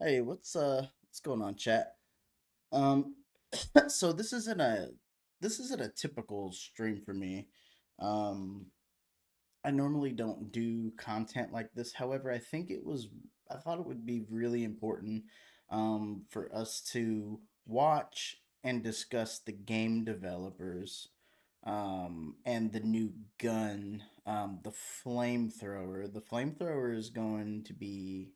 Hey, what's going on, chat? Um, so this isn't a typical stream for me. Um, I normally don't do content like this. However, I thought it would be really important for us to watch and discuss the game developers and the new gun, the flamethrower. The flamethrower is going to be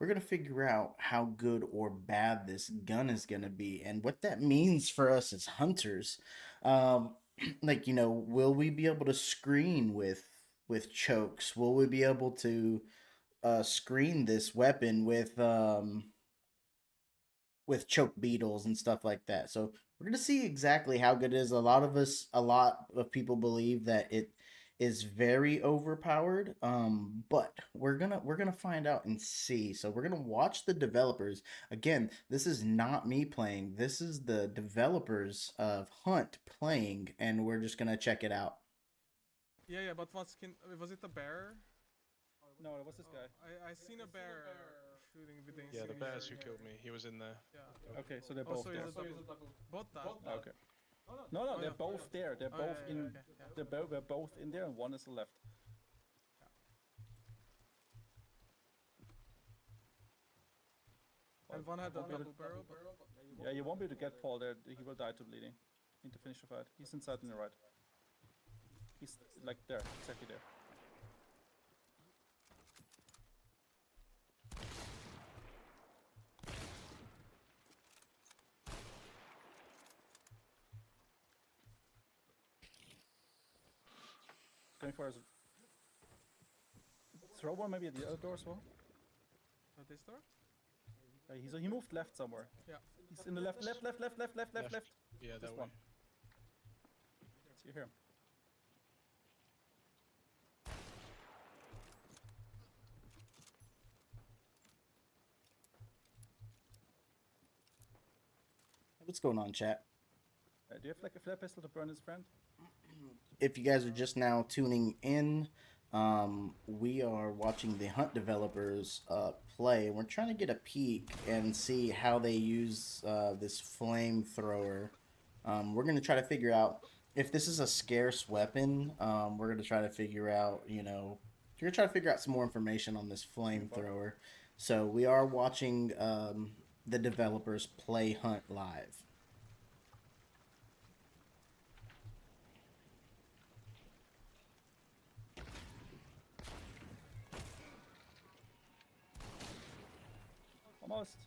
we're going to figure out how good or bad this gun is going to be and what that means for us as hunters. Um, will we be able to screen with chokes? Will we be able to screen this weapon with choke beetles and stuff like that? So we're gonna see exactly how good it is. A lot of people believe that it is very overpowered. But we're gonna find out and see. So we're gonna watch the developers. Again, this is not me playing. This is the developers of Hunt playing, and we're just gonna check it out. Yeah, yeah, but what skin? Was it a bear? No, it was this guy. I seen a bear shooting within Yeah, the bears who signature. killed me. He was in there. Yeah. Okay, so they're Oh, both so there. it's a double. Both that. Okay. No, no, Oh, they're yeah. both there. They're Oh, both yeah, in. okay, yeah. We're both in there, and one is left. And one had a double barrel, but Yeah, you won't be able to get Paul there. He will die to bleeding. Need to finish the fight. He's inside on the right. He's like there, exactly there. Going for his throw one, maybe at the other door as well. this door? He moved left somewhere. Yeah. He's in the left. Left. Yeah, This that way. one. See here. What's going on, chat? Do you have like a flare pistol to burn his friend? If you guys are just now tuning in, we are watching the Hunt developers play. We're trying to get a peek and see how they use this flamethrower. We're going to try to figure out if this is a scarce weapon. We're going to try to figure out, we're going to try to figure out some more information on this flamethrower. So we are watching the developers play Hunt live. Almost.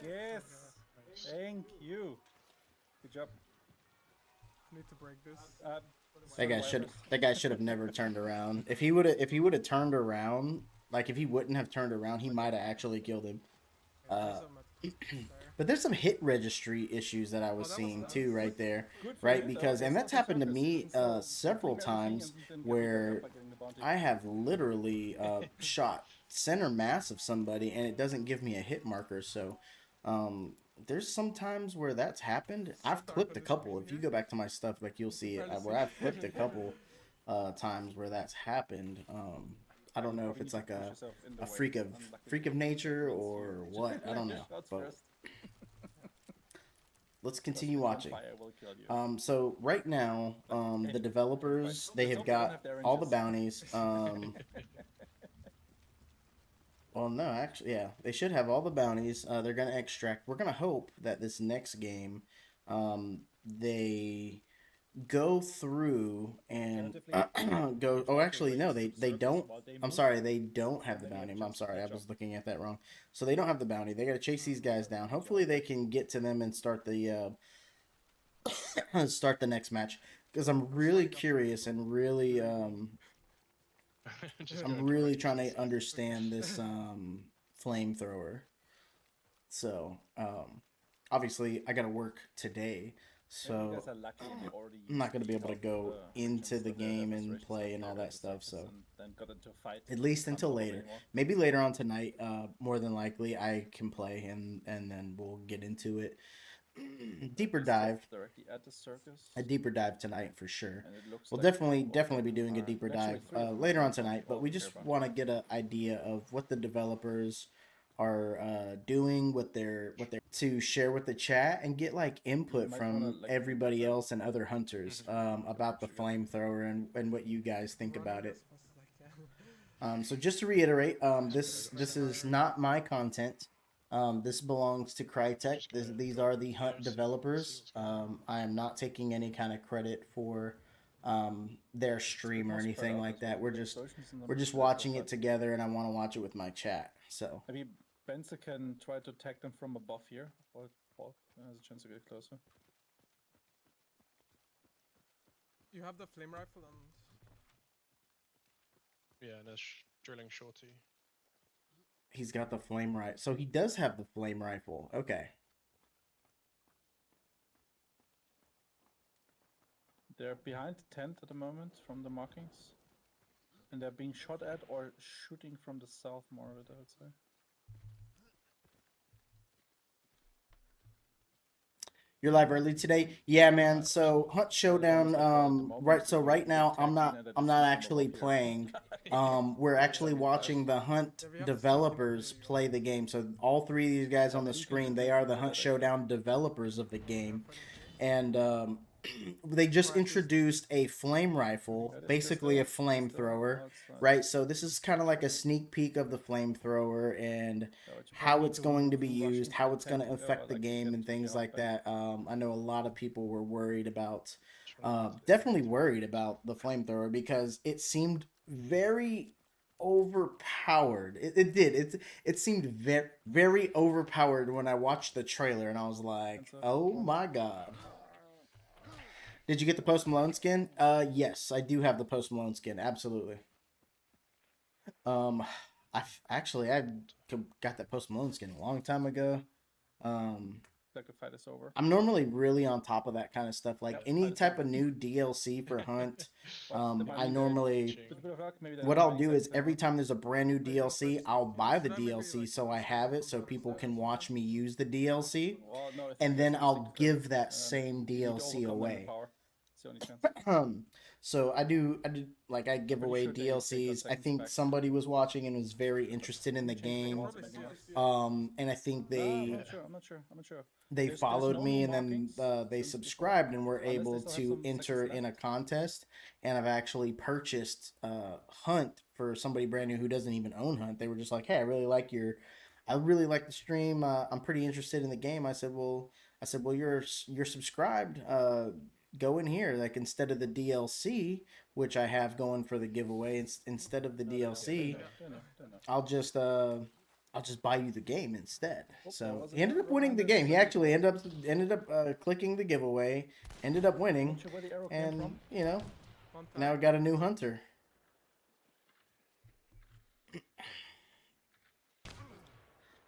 Yes. Thank you. Good job. Need to break this. That guy should have never turned around. If he would have turned around, like if he wouldn't have turned around, he might have actually killed him. There's a But there's some hit registry issues that I was that was seeing nice. too right there, Good for right? you. Because and that's happened to me several times where I have literally shot center mass of somebody and it doesn't give me a hit marker. So there's some times where that's happened. I've clipped a couple. If you go back to my stuff, like you'll see it where I've clipped a couple times where that's happened. I don't know if it's like a freak of nature or what. I don't know. But let's continue watching. So right now, the developers they have got all the bounties. Well, no, actually, yeah, they should have all the bounties. They're gonna extract. We're gonna hope that this next game, they go through and go. Oh, actually, no, they don't. I'm sorry, they don't have the bounty. I'm sorry, I was looking at that wrong. So they don't have the bounty. They got to chase these guys down. Hopefully, they can get to them and start the start the next match because I'm really curious and really I'm really trying to understand this flamethrower. So obviously I got to work today, so I'm not going to be able to go into the game and play and all that stuff. So at least until later, maybe later on tonight, more than likely I can play and then we'll get into it. deeper This dive. stuff directly at the circus. A deeper dive tonight for sure. And it looks We'll like definitely be doing a deeper dive later on tonight. But we just want to get an idea of what the developers are doing, what they're to share with the chat and get like input from everybody else and other hunters about the flamethrower and what you guys think about it. As fast as I can. So just to reiterate, this is not my content. This belongs to Crytek. These are the Hunt developers. I am not taking any kind of credit for their stream or anything like that. We're just watching it together, and I want to watch it with my chat. So maybe Benza can try to attack them from above here. Or has a chance to get closer. You have the flame rifle and Yeah, and there's drilling shorty. he's got the flame rifle. So he does have the flame rifle. Okay. They're behind the tent at the moment from the markings. And they're being shot at or shooting from the south more of it, I would say. You're live early today? Yeah, man. So Hunt Showdown, right now I'm not actually playing. We're actually watching the Hunt developers play the game. So all three of these guys on the screen, they are the Hunt Showdown developers of the game. And they just introduced a flame rifle, basically a flamethrower, right? So this is kind of like a sneak peek of the flamethrower and how it's going to be used, how it's going to affect the game and things like that. I know a lot of people were worried about, definitely worried about the flamethrower because it seemed very overpowered. It seemed very overpowered when I watched the trailer and I was like, oh my god. Did you get the Post Malone skin? Yes, I do have the Post Malone skin. Absolutely. I got that Post Malone skin a long time ago. Like the fight is over. I'm normally really on top of that kind of stuff. Like any type of new DLC for Hunt, I normally what I'll do is every time there's a brand new DLC, I'll buy the DLC so I have it so people can watch me use the DLC, and then I'll give that same DLC away. So I do like I give away DLCs. I think somebody was watching and was very interested in the game. And I think I'm not sure. they followed me and then they subscribed and were able to enter in a contest. And I've actually purchased Hunt for somebody brand new who doesn't even own Hunt. They were just like, hey, I really like the stream. I'm pretty interested in the game. I said, well, you're subscribed. Go in here, like instead of the DLC, which I have going for the giveaway, instead of the DLC, I'll just buy you the game instead. So he ended up winning the game. He actually ended up clicking the giveaway, ended up winning, and you know, now we got a new hunter.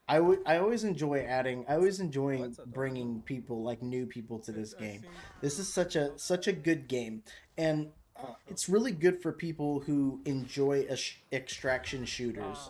I always enjoy bringing people, like new people, to this game. This is such a good game, and it's really good for people who enjoy extraction shooters.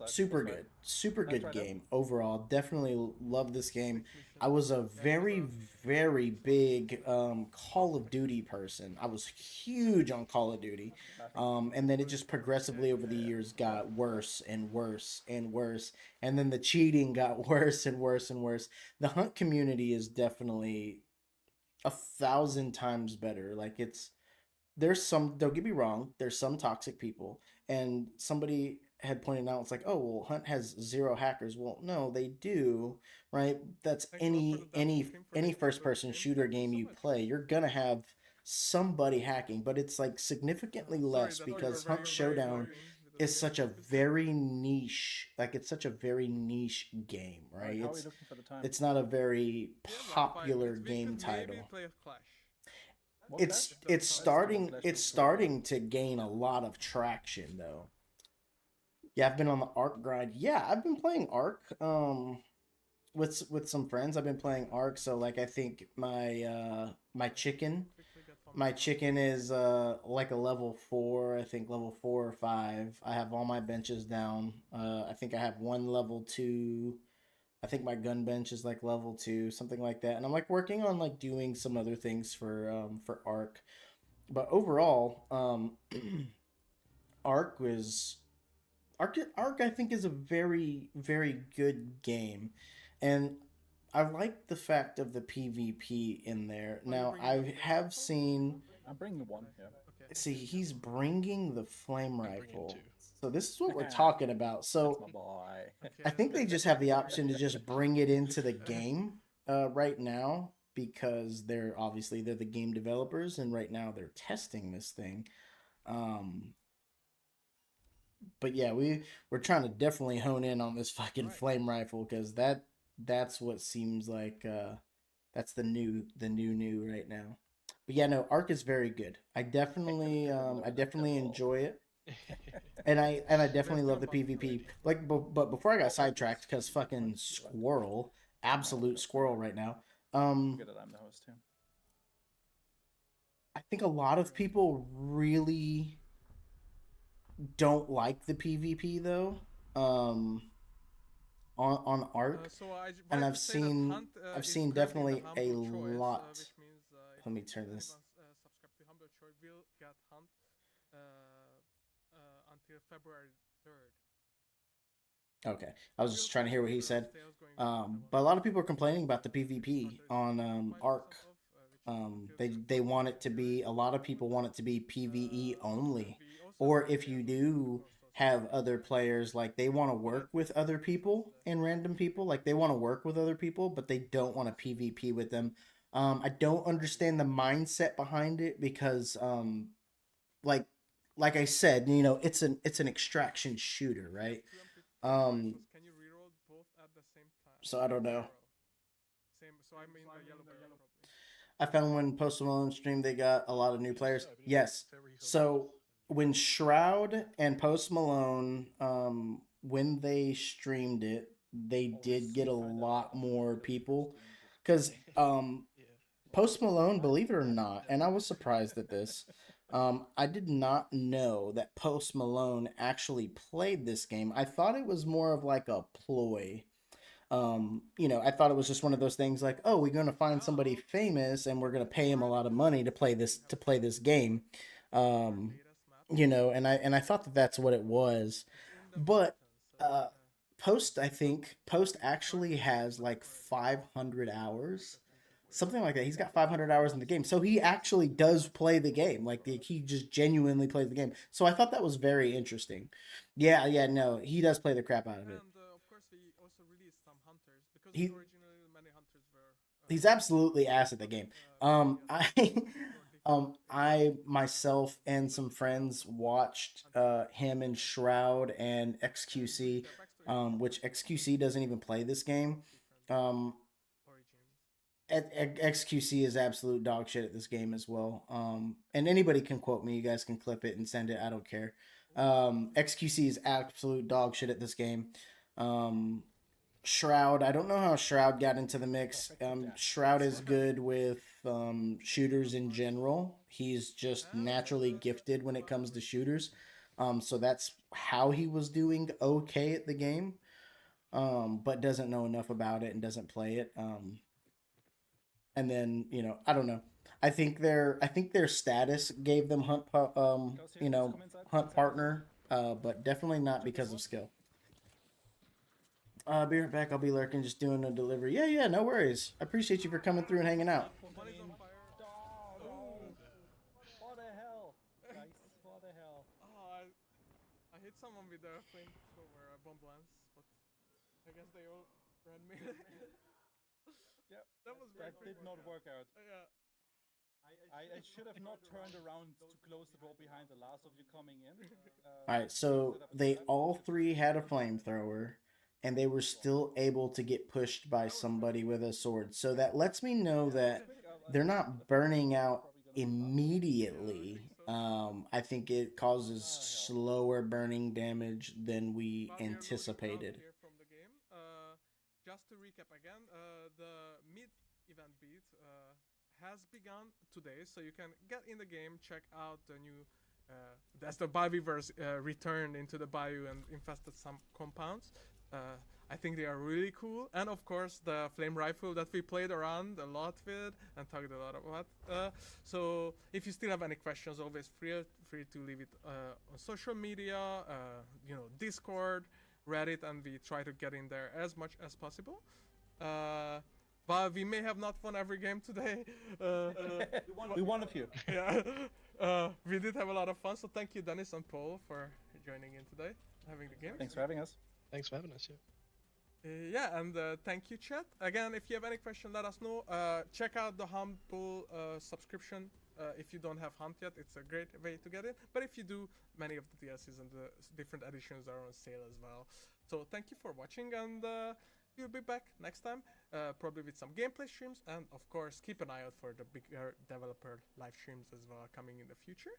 Super good game overall. Definitely love this game. I was a very big Call of Duty person. I was huge on Call of Duty, and then it just progressively over the years got worse and worse and worse, and then the cheating got worse and worse and worse. The Hunt community is definitely 1,000 times better. Like there's some, don't get me wrong, there's some toxic people, and somebody had pointed out, it's like, oh well, Hunt has 0 hackers. Well, no, they do, right? That's any first person shooter game you play, you're gonna have somebody hacking, but it's like significantly less because Hunt Showdown is such a very niche, game, right? It's not a very popular game title. It's starting to gain a lot of traction though. Yeah, I've been on the Ark grind. Yeah, I've been playing Ark with some friends. I've been playing Ark, so like I think my chicken is like a level 4, I think level 4 or 5. I have all my benches down. I think I have one level 2 I think my gun bench is like level 2, something like that. And I'm like working on like doing some other things for Arc. But overall, Arc was Arc I think is a very very good game, and I like the fact of the PvP in there. Oh, you're Now bringing the I flame have rifle? seen. I'm bringing one. Okay. Yeah. Okay. See, he's bringing the flame I'm bringing rifle. 2. So this is what we're talking about. That's So my boy. Okay. I think they just have the option to just bring it into the game right now because they're the game developers and right now they're testing this thing. Um, but yeah, we're trying to definitely hone in on this fucking Right. flame rifle because that's what seems like that's the new right now. But yeah, no, Arc is very good. I definitely enjoy it. And I definitely love the PvP. Like, but before I got sidetracked, because fucking Squirrel, absolute Squirrel right now. Good that I'm the host here. I think a lot of people really don't like the PvP though. On Arc, So I and wanted to say that Hunt I've is seen currently definitely the a humble choice, lot. which means Let me if turn anyone this. subscribed to Humble Choice will get Hunt until February 3rd. Okay, I was just trying to hear what he said. Sales going But a lot of people are complaining about the PvP on Arc. They want it to be. A lot of people want it to be PVE only, or if you do have other players, like they want to work with other people and random people, like they want to work with other people, but they don't want to PvP with them. I don't understand the mindset behind it because, like I said, you know, it's an extraction shooter, right? Can you reroll both at the same time? So I don't know. Same. So I mean the yellow barrel probably. I found when Post Malone streamed, they got a lot of new players. Yes. So when Shroud and Post Malone, when they streamed it, they did get a lot more people. Because Post Malone, believe it or not, and I was surprised at this, I did not know that Post Malone actually played this game. I thought it was more of like a ploy. You know, I thought it was just one of those things like, oh, we're gonna find somebody famous and we're gonna pay him a lot of money to play this game. You know, and I thought that that's what it was, but Post I think Post actually has like 500 hours, something like that. He's got 500 hours in the game, so he actually does play the game. Like he just genuinely plays the game. So I thought that was very interesting. Yeah, no, he does play the crap out of it. And of course, we also released some hunters because He- originally many hunters were. He's absolutely ass at the game. I myself and some friends watched him and Shroud and XQC, which XQC doesn't even play this game. XQC is absolute dog shit at this game as well. And anybody can quote me. You guys can clip it and send it. I don't care. XQC is absolute dog shit at this game. Shroud, I don't know how Shroud got into the mix. Shroud is good with shooters in general. He's just naturally gifted when it comes to shooters. So that's how he was doing okay at the game, but doesn't know enough about it and doesn't play it. And then, you know, I don't know. I think their status gave them hunt partner, but definitely not because of skill. I'll be right back. I'll be lurking, just doing a delivery. Yeah, no worries. I appreciate you for coming through and hanging out. One is on fire. Oh, what the hell, guys? What the hell? Oh, I hit someone with a flamethrower bomb lance, but I guess they all ran me. Yep. That was very That quick. did not work out. Yeah. I should have not turned around to close the door behind the last of you coming in. All right, so they all three had a flamethrower, and they were still able to get pushed by somebody with a sword. So that lets me know that they're not burning out immediately. I think it causes slower burning damage than we But we are loading anticipated. out here from the game. Just to recap again, the mid-event beat has begun today, so you can get in the game, check out the new. That's the Bioverse returned into the Bayou and infested some compounds. I think they are really cool, and of course the flame rifle that we played around a lot with and talked a lot about. So if you still have any questions, always free to leave it on social media, Discord, Reddit, and we try to get in there as much as possible. But we may have not won every game today. We won a few. Yeah, we did have a lot of fun. So thank you, Dennis and Paul, for joining in today, having the game. Thanks for having us. Thanks for having us. Yeah, and thank you, chat. Again, if you have any question, let us know. Check out the Humble subscription. If you don't have Hunt yet, it's a great way to get it. But if you do, many of the DLCs and the different editions are on sale as well. So thank you for watching, and we'll be back next time, probably with some gameplay streams. And of course, keep an eye out for the bigger developer live streams as well coming in the future.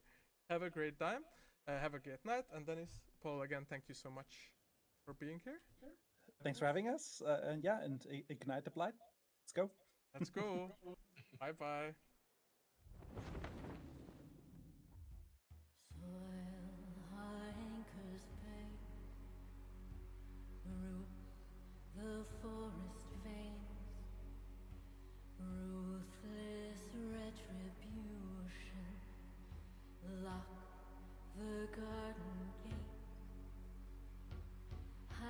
Have a great time. Have a great night. And Dennis, Paul, again, thank you so much for being here. Thanks for having us. And ignite the blight. Let's go. Let's go. Bye bye. The forest veins, ruthless retribution, lock the garden gate. I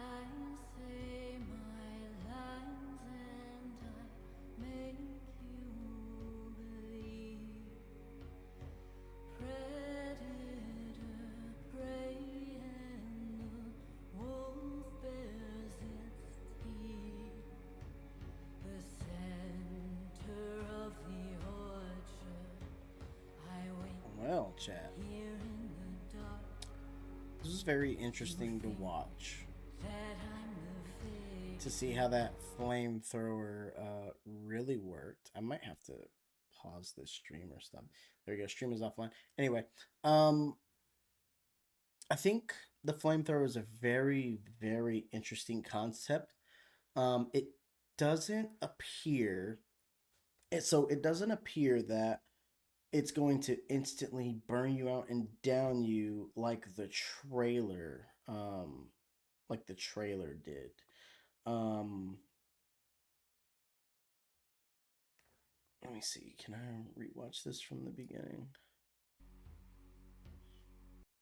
say my lines and I make you believe. Predator, prey, and the wolf bears its teeth. The center of the orchard, I wait Well, chat, here in the dark. this is very interesting to watch. That I'm the fate. To see how that flamethrower really worked. I might have to pause this stream or stuff. There we go. Stream is offline. Anyway, I think the flamethrower is a very, very interesting concept. It doesn't appear, it doesn't appear that it's going to instantly burn you out and down you like the trailer, did. Let me see. Can I rewatch this from the beginning?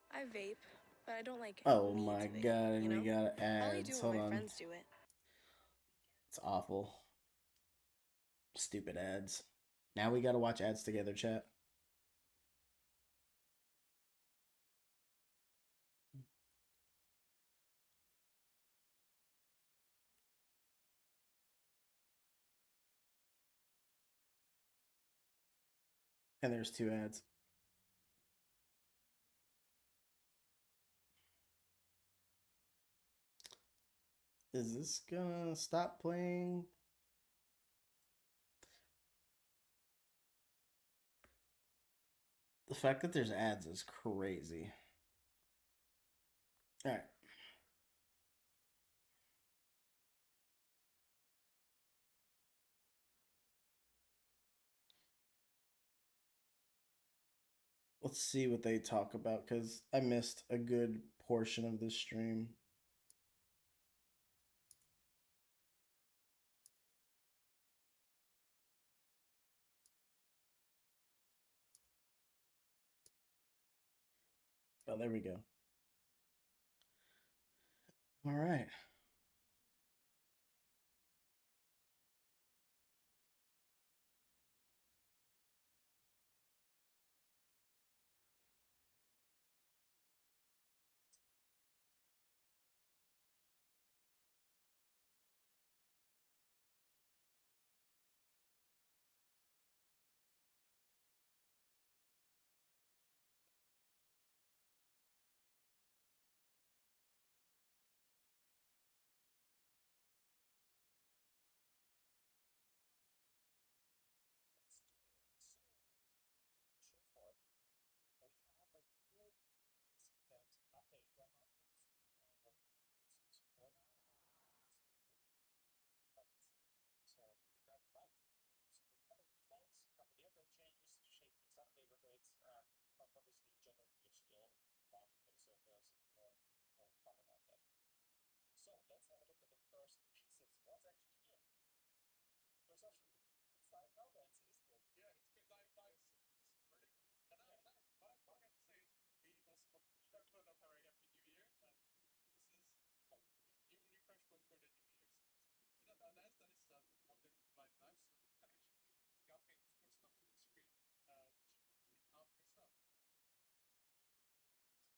I vape, but I don't like. Oh need my to vape, god, and you we know? got I only do ads. it Hold when my on. friends do it. It's awful. Stupid ads. Now we gotta watch ads together, chat. And there's 2 ads. Is this gonna stop playing? The fact that there's ads is crazy. All right. Let's see what they talk about, because I missed a good portion of this stream. Oh, there we go. All right. Yeah, it's been live since early. And what I wanted to say, we also should have put up a very happy new year, and this is new refreshment for the new year's. With that announced, that is update divine life, so you can actually jump in, of course, up to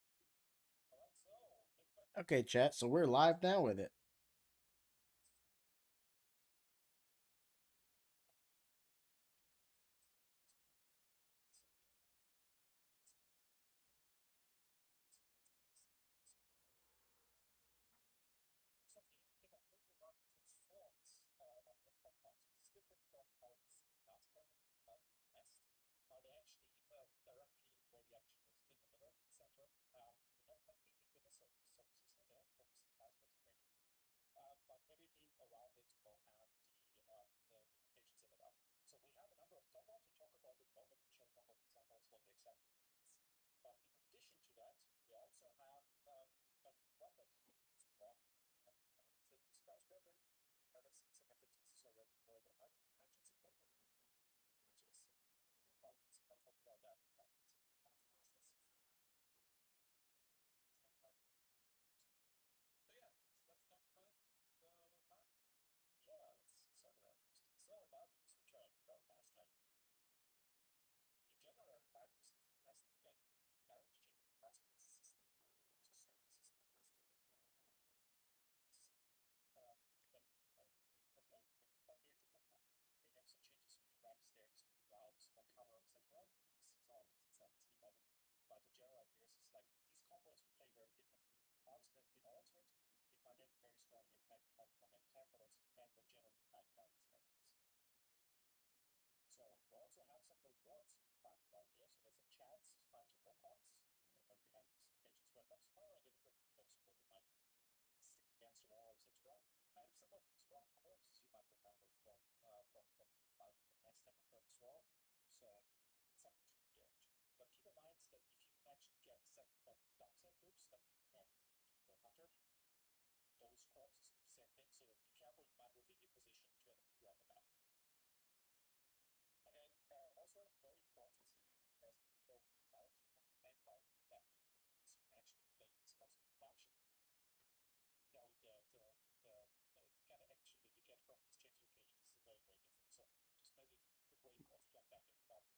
the screen and check it out yourself. Okay, chat. So we're live now with it. So yeah, let's talk about the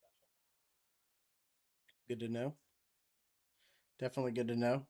map. Good to know. Definitely good to know.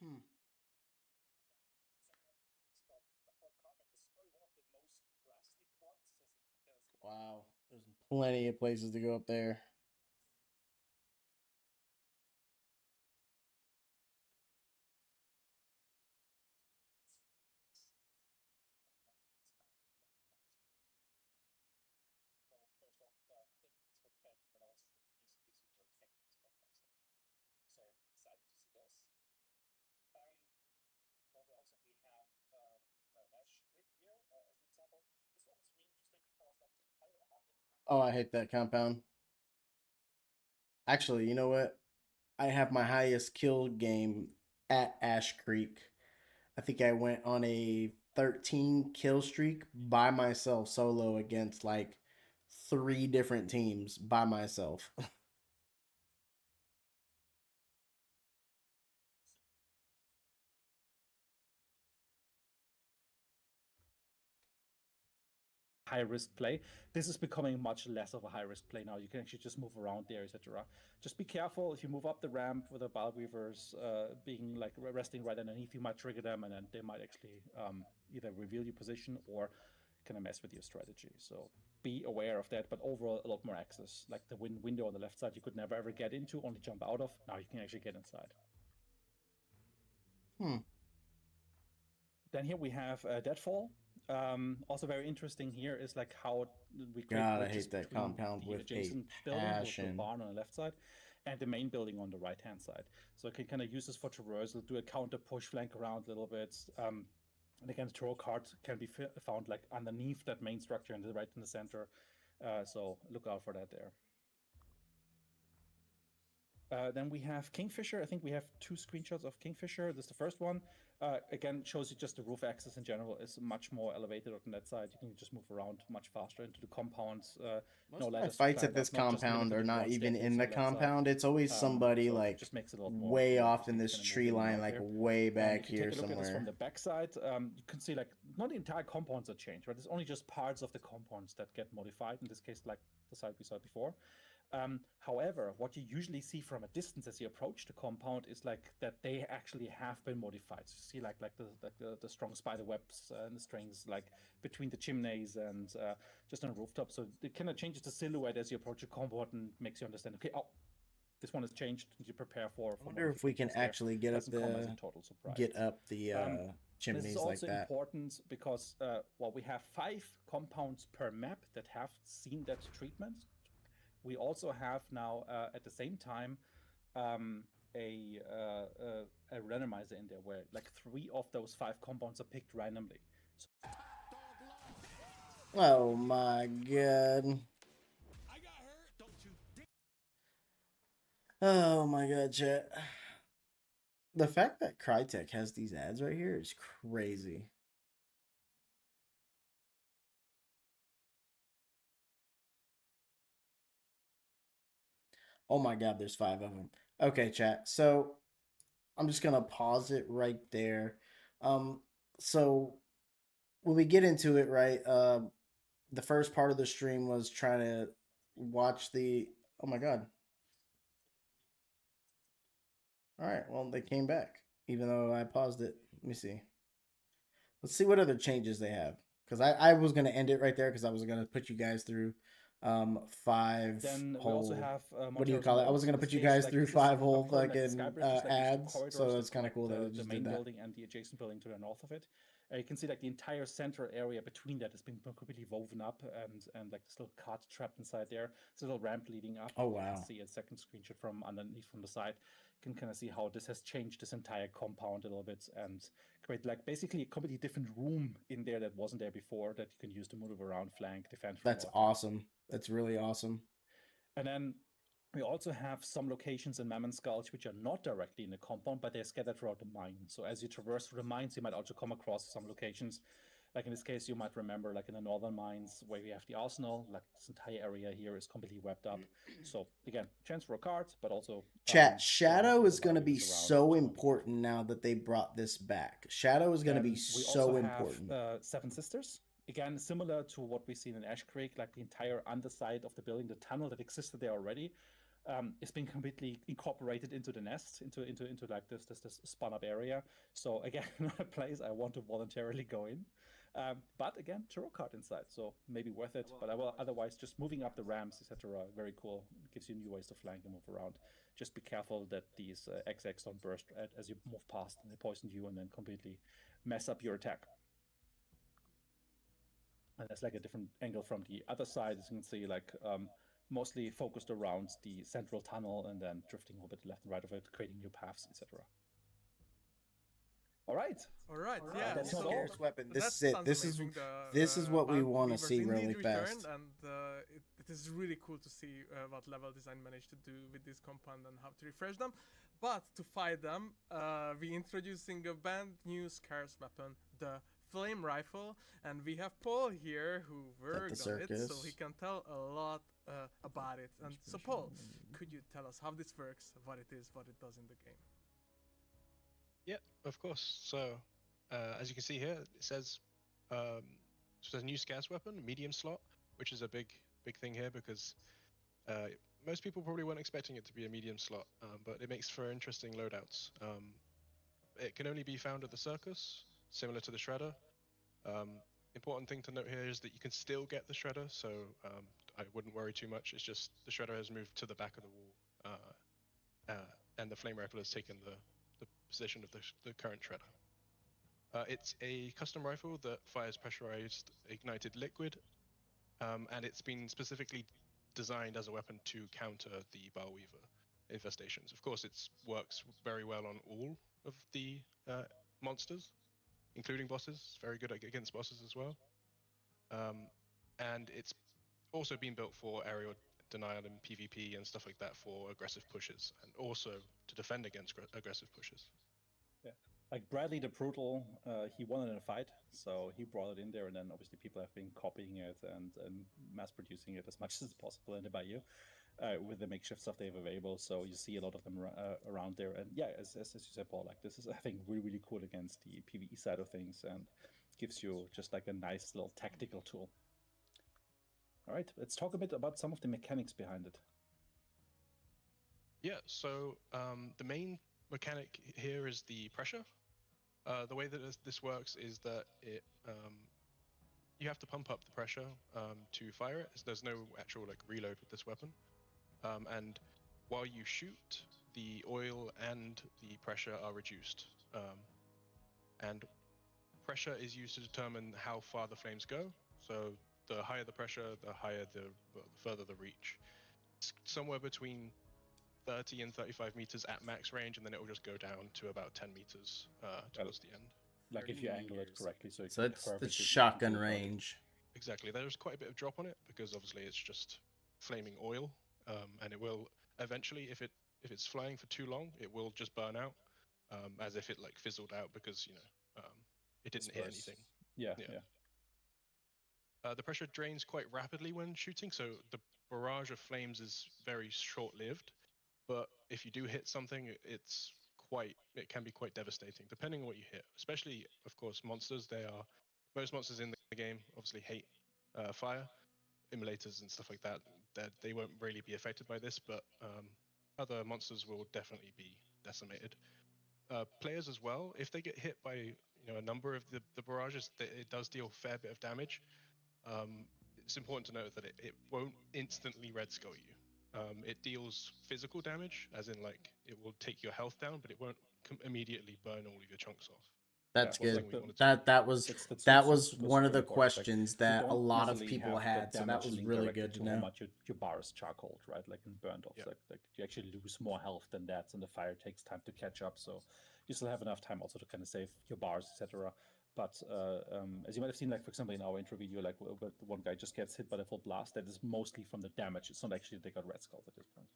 Hmm. Wow. There's plenty of places to go up there. Oh, I hate that compound. Actually, you know what? I have my highest kill game at Ash Creek. I think I went on a 13 kill streak by myself solo against like 3 different teams by myself. high risk play. This is becoming much less of a high risk play now. You can actually just move around there, etc. Just be careful if you move up the ramp with the Bile Weavers being like resting right underneath. You might trigger them, and then they might actually either reveal your position or kind of mess with your strategy. So be aware of that. But overall, a lot more access. Like the window on the left side, you could never ever get into, only jump out of. Now you can actually get inside. Then here we have Deadfall. Also very interesting here is like how we create God, I bridges hate that between compound the with adjacent a building, the passion. barn on the left side, and the main building on the right hand side. So I can kind of use this for traversal, do a counter push, flank around a little bit. And again, the tarot card can be found like underneath that main structure and right in the center. So look out for that there. Then we have Kingfisher. I think we have 2 screenshots of Kingfisher. This is the first one. Again, shows you just the roof access in general is much more elevated on that side. You can just move around much faster into the compounds. Most No of my ladders to fights climb at this up, not just compound limited are to not one even staircase in on the left side. compound. It's always somebody So like just makes it a lot more way off interesting in to this kinda move tree in and line, out like there. way And back if you here take a look at this from somewhere. the back side, you can see like not the entire compounds are changed, right? It's only just parts of the compounds that get modified. In this case, like the side we saw before. However, what you usually see from a distance as you approach the compound is like that they actually have been modified. So you see like the strong spider webs and the strings like between the chimneys and just on the rooftop. So it kind of changes the silhouette as you approach the compound and makes you understand, okay, oh, this one has changed, and you prepare for I wonder if we can modifications there. actually get up Doesn't come as a total surprise. the This is chimneys like also that. important because well, we have 5 compounds per map that have seen that treatment. We also have now at the same time a randomizer in there where like 3 of those 5 compounds are picked randomly. So Oh my god. Oh my god, chat. The fact that Crytek has these ads right here is crazy. Oh my god, there's 5 of them. Okay, chat. So I'm just gonna pause it right there. So when we get into it, right? The first part of the stream was trying to watch the. Oh my god. All right. Well, they came back, even though I paused it. Let me see. Let's see what other changes they have. Because I was gonna end it right there because I was gonna put you guys through 5 then we whole. also have What do you Montero's call it? I Moat. was gonna In put this you case, guys like, through this is 5 whole according to the fucking Skybridge, just like these 2 ads. corridors So that it's kind of connect cool that it the just main did that. building and the adjacent building to the north of it. You can see like the entire center area between that has been completely woven up and like this little cart trapped inside there. It's a little ramp leading up. Oh You wow. can see a second screenshot from underneath from the side. You can kind of see how this has changed this entire compound a little bit and create like basically a completely different room in there that wasn't there before that you can use to move around, flank, defend from. That's awesome. That's really awesome. And then we also have some locations in Mammon's Gulch which are not directly in the compound, but they're scattered throughout the mine. So as you traverse through the mines, you might also come across some locations. Like in this case, you might remember, like in the northern mines where we have the arsenal, like this entire area here is completely webbed up. So again, chance for a card, but also chat. Shadow is going to be so important now that they brought this back. Shadow is going to be so important. We also have 7 Sisters. Again, similar to what we've seen in Ash Creek, like the entire underside of the building, the tunnel that existed there already, is being completely incorporated into the nest, into like this spun up area. So again, not a place I want to voluntarily go in. But again, tarot card inside, so maybe worth it. But I will otherwise just moving up the ramps, etc. Very cool. It gives you new ways to flank and move around. Just be careful that these XX don't burst as you move past and they poison you and then completely mess up your attack. And there's like a different angle from the other side, as you can see, like mostly focused around the central tunnel and then drifting a little bit left and right of it, creating new paths, etc. All right. Yeah. That's so scarce weapon. This that is it. sounds This is amazing. this is what we Band want to Weavers see indeed really returned, fast. and it is really cool to see what level design managed to do with this compound and how to refresh them. But to fight them, we introducing a brand new scarce weapon, the flame rifle, and we have Paul here who worked on it, so he can tell a lot about it. And so Paul, could you tell us how this works, what it is, what it does in the game? Yeah, of course. So as you can see here, it says So there's a new scarce weapon, medium slot, which is a big thing here because most people probably weren't expecting it to be a medium slot, but it makes for interesting loadouts. It can only be found at the circus, similar to the shredder. Important thing to note here is that you can still get the shredder, so I wouldn't worry too much. It's just the shredder has moved to the back of the wall, and the flame rifle has taken the position of the current shredder. It's a custom rifle that fires pressurized ignited liquid, and it's been specifically designed as a weapon to counter the Bar Weaver infestations. Of course, it works very well on all of the monsters, including bosses. It's very good against bosses as well. And it's also been built for aerial denial and PvP and stuff like that for aggressive pushes, and also to defend against aggressive pushes. Yeah, like Bradley the Brutal, he won it in a fight, so he brought it in there, and then obviously people have been copying it and mass producing it as much as possible in the Bayou with the makeshift stuff they have available. So you see a lot of them around there, and yeah, as you said, Paul, like this is I think really cool against the PvE side of things, and gives you just like a nice little tactical tool. All right, let's talk a bit about some of the mechanics behind it. Yeah, so the main mechanic here is the pressure. The way that this works is that you have to pump up the pressure to fire it. There's no actual like reload with this weapon, and while you shoot, the oil and the pressure are reduced, and pressure is used to determine how far the flames go. So the higher the pressure, the higher the further the reach. It's somewhere between 30 and 35 meters at max range, and then it will just go down to about 10 meters towards the end. Like if you 30 angle it meters. correctly, so So it's the shotgun range. Exactly. There's quite a bit of drop on it because obviously it's just flaming oil, and it will eventually, if it's flying for too long, it will just burn out, as if it like fizzled out because it didn't hit anything. Yeah. The pressure drains quite rapidly when shooting, so the barrage of flames is very short-lived. But if you do hit something, it can be quite devastating, depending on what you hit. Especially, of course, monsters. Most monsters in the game obviously hate fire, immolators and stuff like that. They won't really be affected by this, but other monsters will definitely be decimated. Players as well, if they get hit by a number of the barrages, it does deal a fair bit of damage. It's important to note that it won't instantly red skull you. It deals physical damage, as in like it will take your health down, but it won't immediately burn all of your chunks off. That's Yeah, good. like That was one of the questions you that a don't lot of necessarily people have the had, so that damage was linked really directly good to how know. much your bar is charcoaled, right? Like in burnt off. Yeah. Like you actually lose more health than that, and the fire takes time to catch up. So you still have enough time also to kind of save your bars, etc. But as you might have seen, like for example, in our intro video, like one guy just gets hit by the full blast. That is mostly from the damage. It's not actually they got red skulls at this point.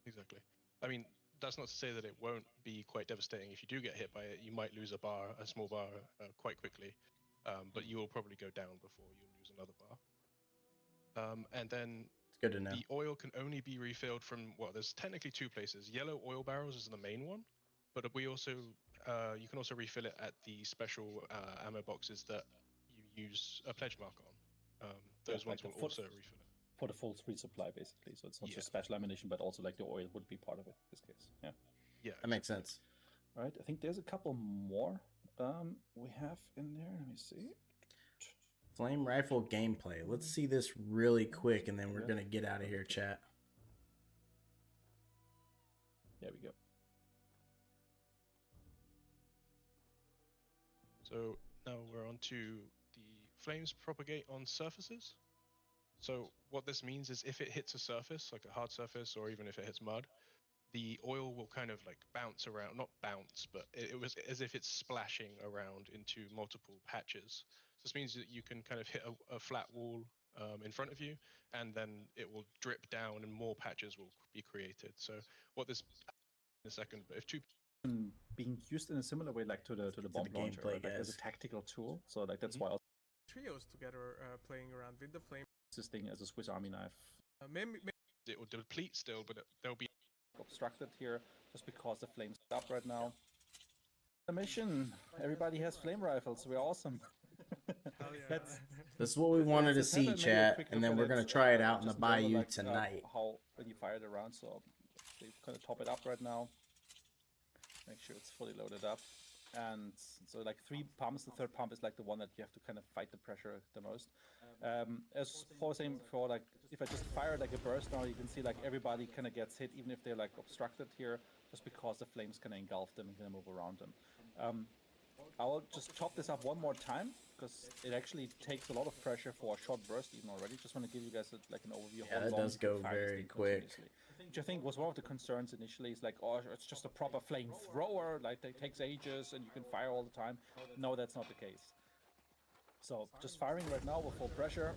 Exactly. I mean, that's not to say that it won't be quite devastating if you do get hit by it. You might lose a small bar, quite quickly, but you will probably go down before you lose another bar. And then It's good to know. the oil can only be refilled from, well, there's technically two places. Yellow oil barrels is the main one, but you can also refill it at the special ammo boxes that you use a pledge mark on. Those ones will also refill it. For the full resupply, basically. So it's not Yeah. just special ammunition, but also like the oil would be part of it in this case. Yeah. Yeah, That makes sense. All right. I think there's a couple more we have in there. Let me see. Flame rifle gameplay. Let's see this really quick, and then we're gonna get out of here, chat. There we go. So now we're on to the flames propagate on surfaces. So what this means is if it hits a surface, like a hard surface, or even if it hits mud, the oil will kind of like bounce around, not bounce, but it was as if it's splashing around into multiple patches. So this means that you can kind of hit a flat wall in front of you, and then it will drip down and more patches will be created. So what this in a second, but if two being used in a similar way, like to the bomb launcher, gameplay, right? Like as a guys. tactical tool. So like that's why Trios together playing around with the flame. this thing as a Swiss Army knife. Maybe it will deplete still, but there'll be Obstructed here just because the flames up right now. The mission. Everybody has flame rifles. We're awesome. hell yeah. That's- This is what we wanted to Let's have see, maybe a chat, quick and look then at we're gonna it, try it out in the just in general, bayou like, tonight. how when you fire it around. So they kind of top it up right now. Make sure it's fully loaded up. And so like 3 pumps, the third pump is like the one that you have to kind of fight the pressure the most. As Paul was saying before, like if I just fire like a burst now, you can see like everybody kind of gets hit, even if they're like obstructed here, just because the flames kind of engulf them and kind of move around them. I'll just chop this up one more time, because it actually takes a lot of pressure for a short burst even already. Just want to give you guys like an overview of Yeah, how that long does you can go fire this very thing quick. continuously. Which I think was one of the concerns initially, is like, oh, it's just a proper flamethrower, like it takes ages and you can fire all the time. No, that's not the case. So just firing right now with full pressure,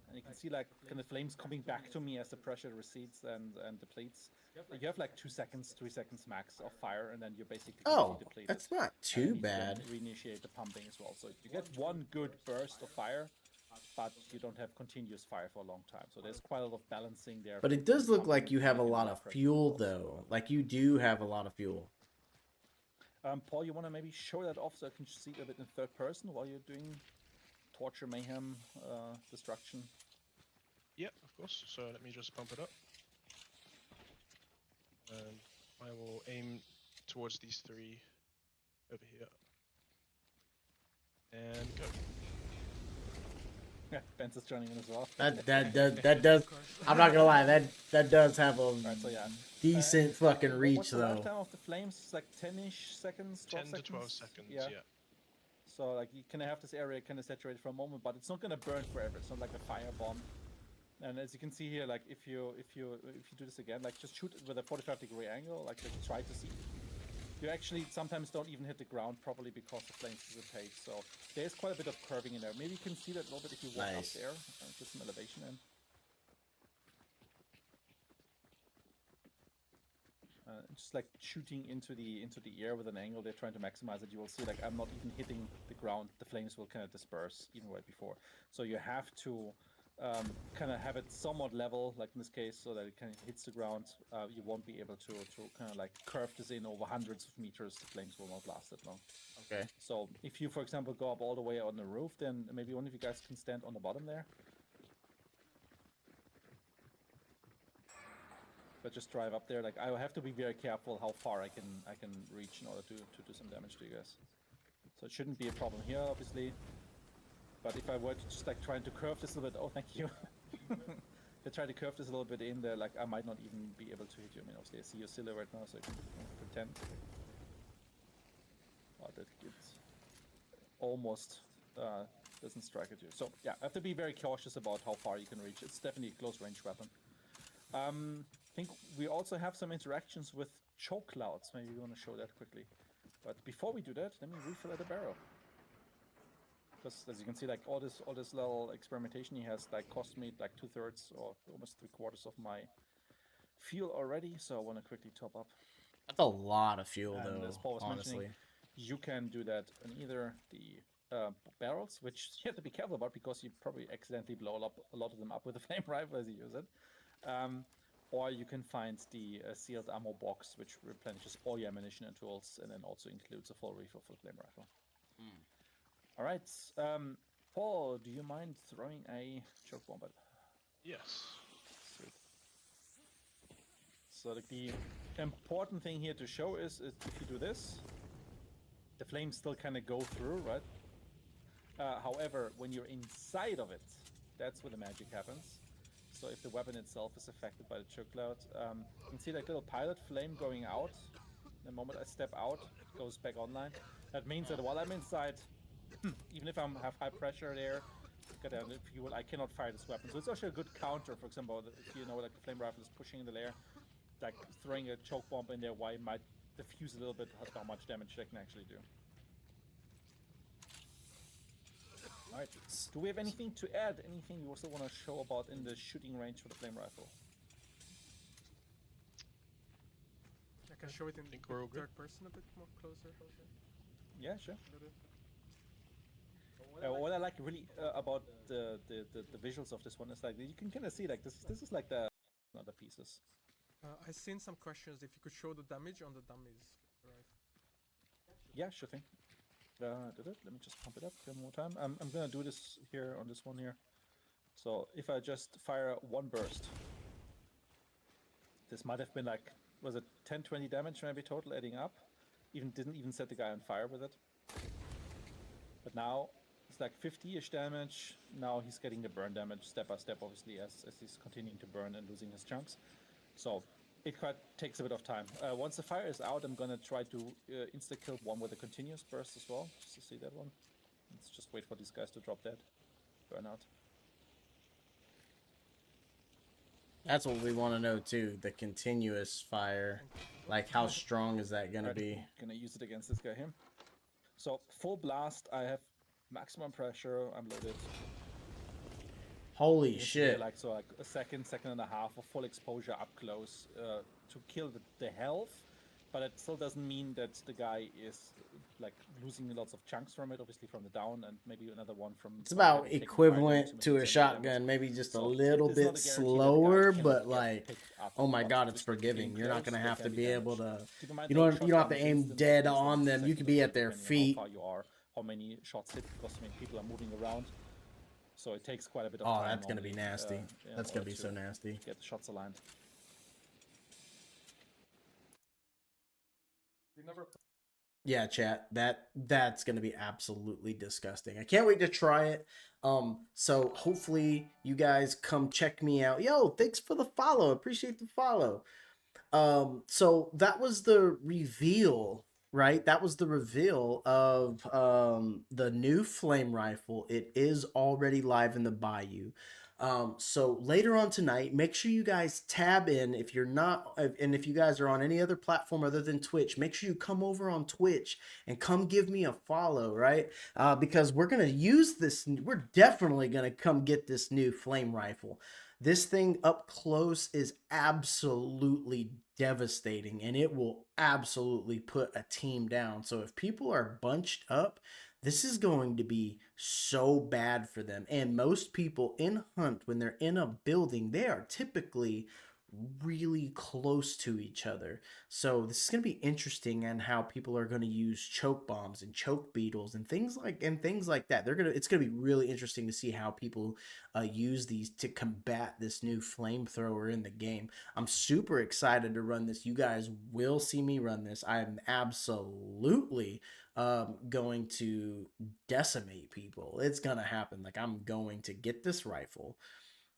and you can see like kind of flames coming back to me as the pressure recedes and depletes. You have like 2 seconds, 3 seconds max of fire, and then you're basically Oh, completely depleted. that's not And too you need to bad. then reinitiate the pumping as well. So you get one good burst of fire, but you don't have continuous fire for a long time. So there's quite a lot of balancing there. But it does look like you have a lot of fuel, Also. though. Like you do have a lot of fuel. Paul, you want to maybe show that off so I can see it a bit in third person while you're doing torture, mayhem, destruction? Yeah, of course. So let me just pump it up. And I will aim towards these 3 over here. And go. Yeah, Ben's is joining in as well. That does. I'm not gonna lie. That does have a Right, so yeah. decent fucking reach, What's the though. lifetime of the flames? It's like 10-ish seconds, 12 10 to seconds? 12 seconds, Yeah. yeah. So like you kind of have this area kind of saturated for a moment, but it's not gonna burn forever. It's not like a fire bomb. And as you can see here, like if you do this again, like just shoot it with a 45-degree angle, like just try to see. You actually sometimes don't even hit the ground properly because the flames dissipate. So there's quite a bit of curving in there. Maybe you can see that a little bit if you walk Nice. up there and get some elevation in. Just like shooting into the air with an angle, they're trying to maximize it. You will see like I'm not even hitting the ground. The flames will kind of disperse even right before. So you have to kind of have it somewhat level, like in this case, so that it kind of hits the ground. You won't be able to kind of like curve this in over hundreds of meters. The flames will not last that long. Okay. So if you, for example, go up all the way on the roof, then maybe one of you guys can stand on the bottom there. But just drive up there. Like I have to be very careful how far I can reach in order to do some damage to you guys. So it shouldn't be a problem here, obviously. But if I were to just like trying to curve this a little bit, oh thank you. If I try to curve this a little bit in there, like I might not even be able to hit you. I mean, obviously I see your silhouette now, so I can pretend. Oh, that it almost doesn't strike at you. So yeah, I have to be very cautious about how far you can reach. It's definitely a close range weapon. I think we also have some interactions with choke clouds. Maybe we want to show that quickly. But before we do that, let me refill the barrel. Because as you can see, like all this little experimentation he has like cost me like 2/3 or almost 3/4 of my fuel already. So I want to quickly top up. That's a lot of fuel, And though. as Paul was Honestly. mentioning, you can do that on either the barrels, which you have to be careful about because you probably accidentally blow up a lot of them up with a flame rifle as you use it. Or you can find the sealed ammo box, which replenishes all your ammunition and tools, and then also includes a full refill for the flame rifle. All right, Paul, do you mind throwing a choke bomb? Yes. Sweet. So the important thing here to show is if you do this, the flames still kind of go through, right? However, when you're inside of it, that's where the magic happens. So if the weapon itself is affected by the choke cloud, you can see like little pilot flame going out. The moment I step out, it goes back online. That means that while I'm inside, even if I have high pressure there, if you will, I cannot fire this weapon. So it's actually a good counter. For example, if you know like the flame rifle is pushing in the layer, like throwing a choke bomb in there, why it might diffuse a little bit how much damage they can actually do. Alright, do we have anything to add? Anything you also want to show about in the shooting range for the flame rifle? I can show it in think we're all good. third person a bit more closer. Yeah, sure. What I like really about the visuals of this one is like you can kind of see like this is like the other pieces. I've seen some questions if you could show the damage on the dummies. Right. Yeah, sure thing. I did it. Let me just pump it up one more time. I'm gonna do this here on this one here. So if I just fire one burst, this might have been like, was it 10, 20 damage maybe total adding up? Didn't even set the guy on fire with it. But now it's like 50-ish damage. Now he's getting the burn damage step by step, obviously, as he's continuing to burn and losing his chunks. So it quite takes a bit of time. Once the fire is out, I'm gonna try to insta-kill one with a continuous burst as well, just to see that one. Let's just wait for these guys to drop dead. Burn out. That's what we want to know too. The continuous fire, like how strong is that gonna be? Gonna use it against this guy here. So full blast, I have maximum pressure. I'm loaded. Holy shit! Like so, like a second and a half of full exposure up close to kill the health, but it still doesn't mean that the guy is like losing lots of chunks from it. Obviously from the down, and maybe another one from. It's about equivalent to a shotgun, maybe just a little bit slower, but like, oh my god, it's forgiving. You're not gonna have to be able to. You don't have to aim dead on them. You could be at their feet. How far you are, how many shots hit, because people are moving around. So it takes quite a bit of time. Oh, that's going to be nasty. That's going to be so nasty. Get the shots aligned. Yeah, chat. That's going to be absolutely disgusting. I can't wait to try it. So hopefully you guys come check me out. Yo, thanks for the follow. Appreciate the follow. So that was the reveal, right? That was the reveal of the new flame rifle. It is already live in the Bayou. So later on tonight, make sure you guys tab in if you're not, and if you guys are on any other platform other than Twitch, make sure you come over on Twitch and come give me a follow, right? Because we're going to use this. We're definitely going to come get this new flame rifle. This thing up close is absolutely devastating, and it will absolutely put a team down. So if people are bunched up, this is going to be so bad for them. And most people in Hunt, when they're in a building, they are typically really close to each other. So this is going to be interesting and how people are going to use choke bombs and choke beetles and things like that. It's going to be really interesting to see how people use these to combat this new flamethrower in the game. I'm super excited to run this. You guys will see me run this. I'm absolutely going to decimate people. It's going to happen. Like, I'm going to get this rifle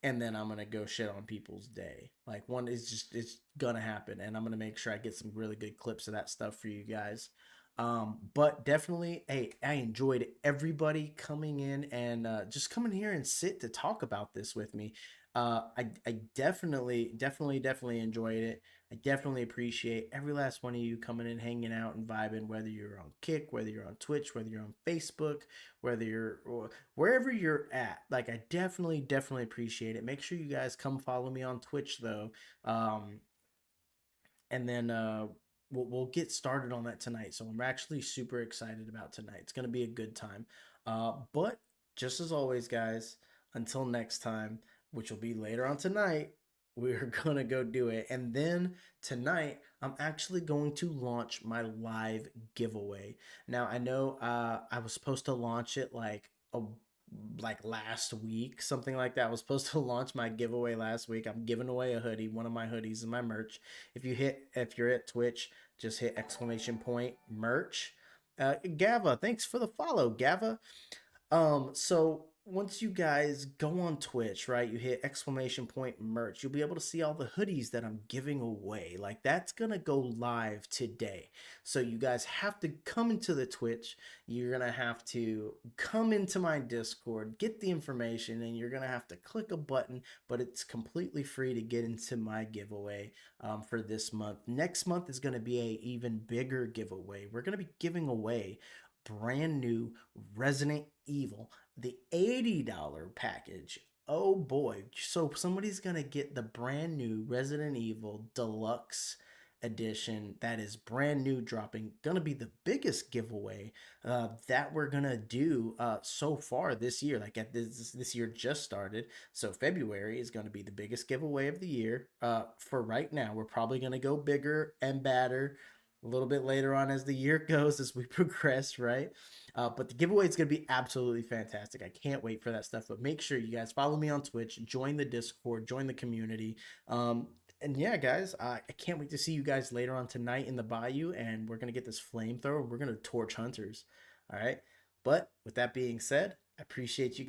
and then I'm going to go shit on people's day. Like, it's going to happen. And I'm going to make sure I get some really good clips of that stuff for you guys. But definitely, hey, I enjoyed everybody coming in and just coming here and sit to talk about this with me. I definitely enjoyed it. I definitely appreciate every last one of you coming in, hanging out, and vibing, whether you're on Kick, whether you're on Twitch, whether you're on Facebook, whether you're wherever you're at. Like, I definitely appreciate it. Make sure you guys come follow me on Twitch, though. And then we'll get started on that tonight. So I'm actually super excited about tonight. It's going to be a good time. But just as always, guys, until next time, which will be later on tonight, we're going to go do it. And then tonight, I'm actually going to launch my live giveaway. Now, I know I was supposed to launch it like last week, something like that. I was supposed to launch my giveaway last week. I'm giving away a hoodie, one of my hoodies in my merch. If you're at Twitch, just hit !merch. Gava, thanks for the follow, Gava. So once you guys go on Twitch, right, you hit !merch, you'll be able to see all the hoodies that I'm giving away. Like, that's gonna go live today. So you guys have to come into the Twitch. You're gonna have to come into my Discord, get the information, and you're gonna have to click a button, but it's completely free to get into my giveaway for this month. Next month is gonna be a even bigger giveaway. We're gonna be giving away brand new Resident Evil, the $80 package. Oh boy. So somebody's gonna get the brand new Resident Evil Deluxe edition that is brand new, dropping. Gonna be the biggest giveaway that we're gonna do so far this year. Like, at this year just started, so February is gonna be the biggest giveaway of the year. For right now, we're probably gonna go bigger and badder a little bit later on as the year goes, as we progress, right? But the giveaway is going to be absolutely fantastic. I can't wait for that stuff. But make sure you guys follow me on Twitch, join the Discord, join the community. And yeah, guys, I can't wait to see you guys later on tonight in the Bayou. And we're going to get this flamethrower. We're going to torch hunters. All right. But with that being said, I appreciate you guys.